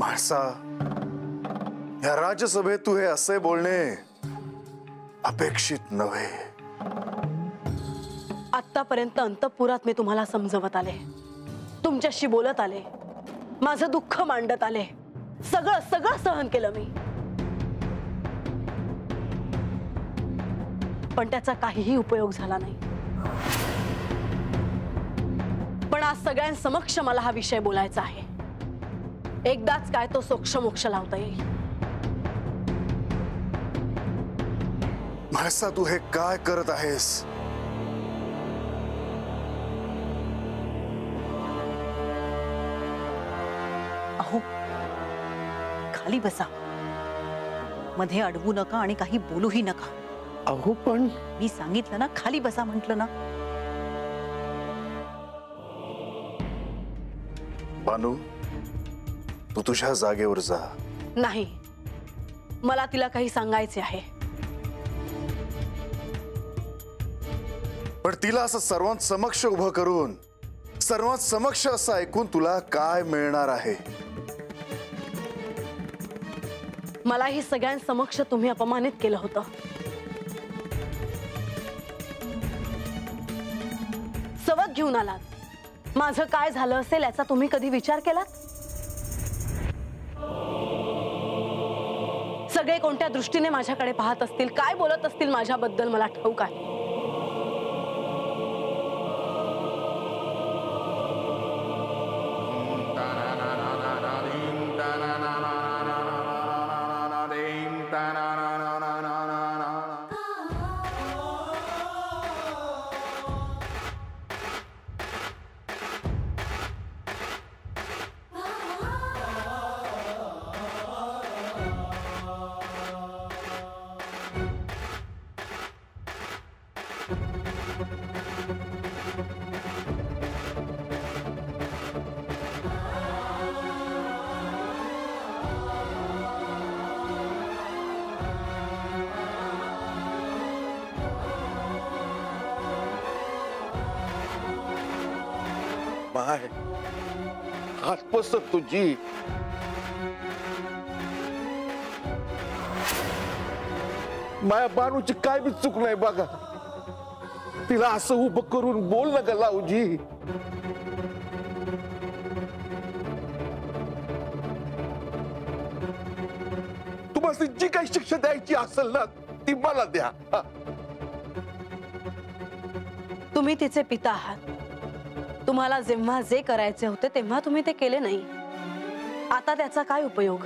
म्हाळसा, या राज्यसभेत तू हे असे बोलणे अपेक्षित नव्हे. आतापर्यंत अंतःपुरात मी तुम्हाला समजवत आले, तुमच्याशी बोलत आले, माझं दुःख मांडत आले, सगळं सगळं सहन केलं मी, पण त्याचा काहीही उपयोग झाला नाही. पण आज सगळ्यांसमक्ष मला हा विषय बोलायचा आहे. एकदाच काय तो सोक्ष मोक्ष लावता येईल. म्हाळसा, तू हे काय करत आहेस? अहो, खाली बसा, मध्ये अडवू नका आणि काही बोलूही नका. अहो पण मी सांगितलं ना, खाली बसा म्हटलं ना. बानू, तू तुझ्या जागेवर जा. नाही, मला तिला काही सांगायचे आहे. पण तिला असं सर्वांत समक्ष उभं करून, सर्वांत समक्ष असं ऐकून तुला काय मिळणार आहे? मलाही सगळ्यांसमक्ष तुम्ही अपमानित केलं होतं. सवत घेऊन आलात. माझं काय झालं असेल याचा तुम्ही कधी विचार केलात? सगळे कोणत्या दृष्टीने माझ्याकडे पाहत असतील, काय बोलत असतील माझ्याबद्दल मला ठाऊक आहे. माय, आजपासून तुझी माया बानूची काय बी चूक नाही बघा. तिला असं उभं करून बोल नका लावजी. तुम्हाला जी काही शिक्षा द्यायची असेल ना, ती मला द्या. तुम्ही तिचे पिता आहात. तुम्हाला जेव्हा जे करायचे होते तेव्हा तुम्ही ते केले नाही. आता त्याचा काय उपयोग?